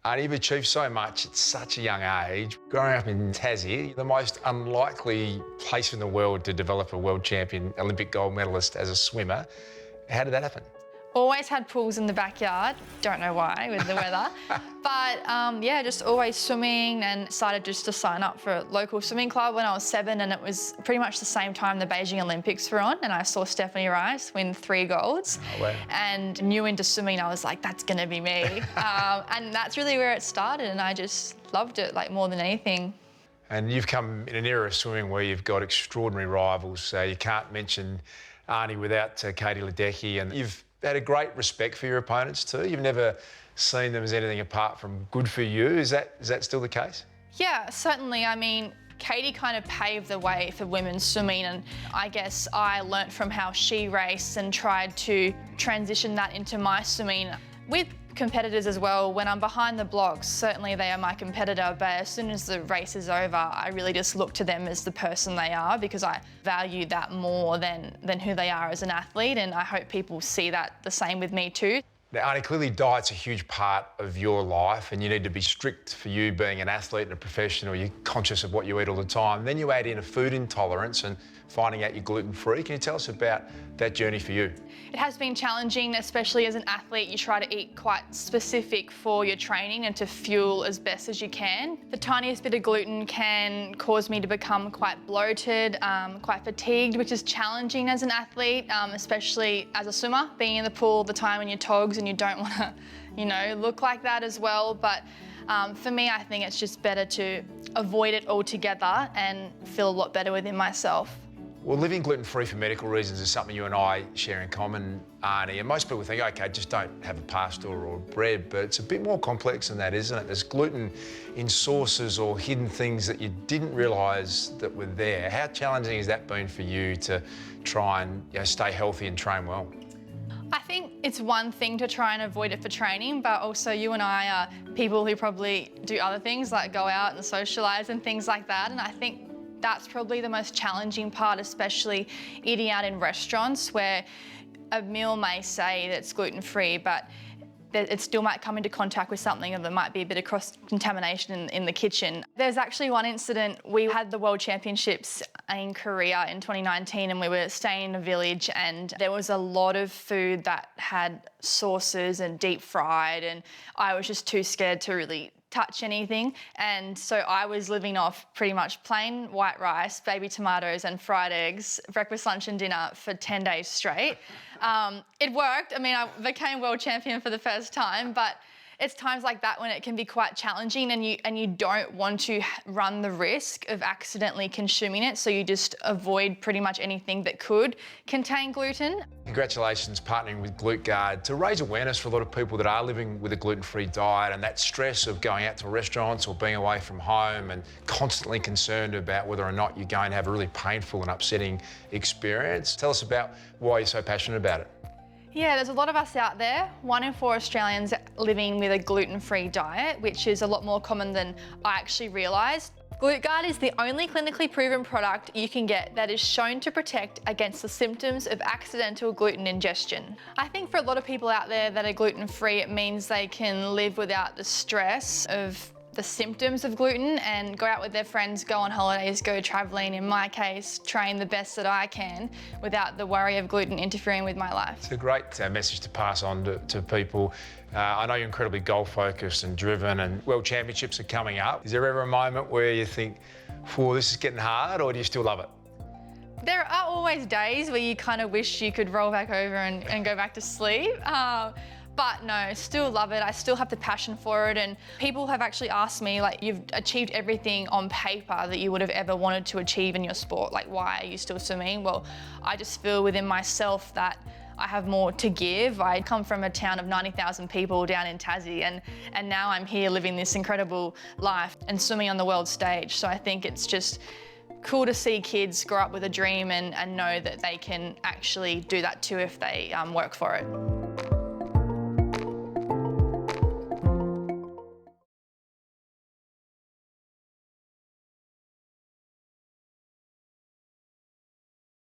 And you've achieved so much at such a young age. Growing up in Tassie, the most unlikely place in the world to develop a world champion, Olympic gold medalist as a swimmer. How did that happen? Always had pools in the backyard, don't know why with the weather. But yeah, just always swimming, and decided just to sign up for a local swimming club when I was 7, and it was pretty much the same time the Beijing Olympics were on, and I saw Stephanie Rice win 3 golds. Oh, wow. And new into swimming, I was like, that's gonna be me. And that's really where it started, and I just loved it like more than anything. And you've come in an era of swimming where you've got extraordinary rivals. You can't mention Arnie without Katie Ledecky, and you've had a great respect for your opponents too. You've never seen them as anything apart from good for you. Is that still the case? Yeah, certainly. I mean, Katie kind of paved the way for women's swimming, and I guess I learnt from how she raced and tried to transition that into my swimming. With competitors as well, when I'm behind the blocks, certainly they are my competitor, but as soon as the race is over, I really just look to them as the person they are, because I value that more than who they are as an athlete, and I hope people see that the same with me too. Now, Arnie, clearly diet's a huge part of your life, and you need to be strict for you being an athlete and a professional. You're conscious of what you eat all the time. Then you add in a food intolerance and finding out you're gluten-free. Can you tell us about that journey for you? It has been challenging, especially as an athlete. You try to eat quite specific for your training and to fuel as best as you can. The tiniest bit of gluten can cause me to become quite bloated, quite fatigued, which is challenging as an athlete, especially as a swimmer, being in the pool all the time in your togs, and you don't want to, you know, look like that as well. But for me, I think it's just better to avoid it altogether and feel a lot better within myself. Well, living gluten-free for medical reasons is something you and I share in common, Arnie. And most people think, OK, just don't have a pasta or bread, but it's a bit more complex than that, isn't it? There's gluten in sauces or hidden things that you didn't realise that were there. How challenging has that been for you to try and stay healthy and train well? I think it's one thing to try and avoid it for training, but also you and I are people who probably do other things like go out and socialise and things like that, and I think that's probably the most challenging part, especially eating out in restaurants where a meal may say that it's gluten-free, but it still might come into contact with something, and there might be a bit of cross-contamination in the kitchen. There's actually one incident. We had the World Championships in Korea in 2019, and we were staying in a village, and there was a lot of food that had sauces and deep fried, and I was just too scared to really touch anything, and so I was living off pretty much plain white rice, baby tomatoes and fried eggs, breakfast, lunch and dinner for 10 days straight. It worked. I mean, I became world champion for the first time, but it's times like that when it can be quite challenging, and you don't want to run the risk of accidentally consuming it, so you just avoid pretty much anything that could contain gluten. Congratulations partnering with GluteGuard to raise awareness for a lot of people that are living with a gluten-free diet, and that stress of going out to restaurants or being away from home and constantly concerned about whether or not you're going to have a really painful and upsetting experience. Tell us about why you're so passionate about it. Yeah, there's a lot of us out there. 1 in 4 Australians living with a gluten-free diet, which is a lot more common than I actually realised. GluteGuard is the only clinically proven product you can get that is shown to protect against the symptoms of accidental gluten ingestion. I think for a lot of people out there that are gluten-free, it means they can live without the stress of the symptoms of gluten and go out with their friends, go on holidays, go travelling, in my case, train the best that I can without the worry of gluten interfering with my life. It's a great message to pass on to people. I know you're incredibly goal-focused and driven, and World Championships are coming up. Is there ever a moment where you think, this is getting hard, or do you still love it? There are always days where you kind of wish you could roll back over and go back to sleep. But no, still love it. I still have the passion for it, and people have actually asked me, like, you've achieved everything on paper that you would have ever wanted to achieve in your sport. Like, why are you still swimming? Well, I just feel within myself that I have more to give. I come from a town of 90,000 people down in Tassie, and now I'm here living this incredible life and swimming on the world stage. So I think it's just cool to see kids grow up with a dream and know that they can actually do that too if they work for it.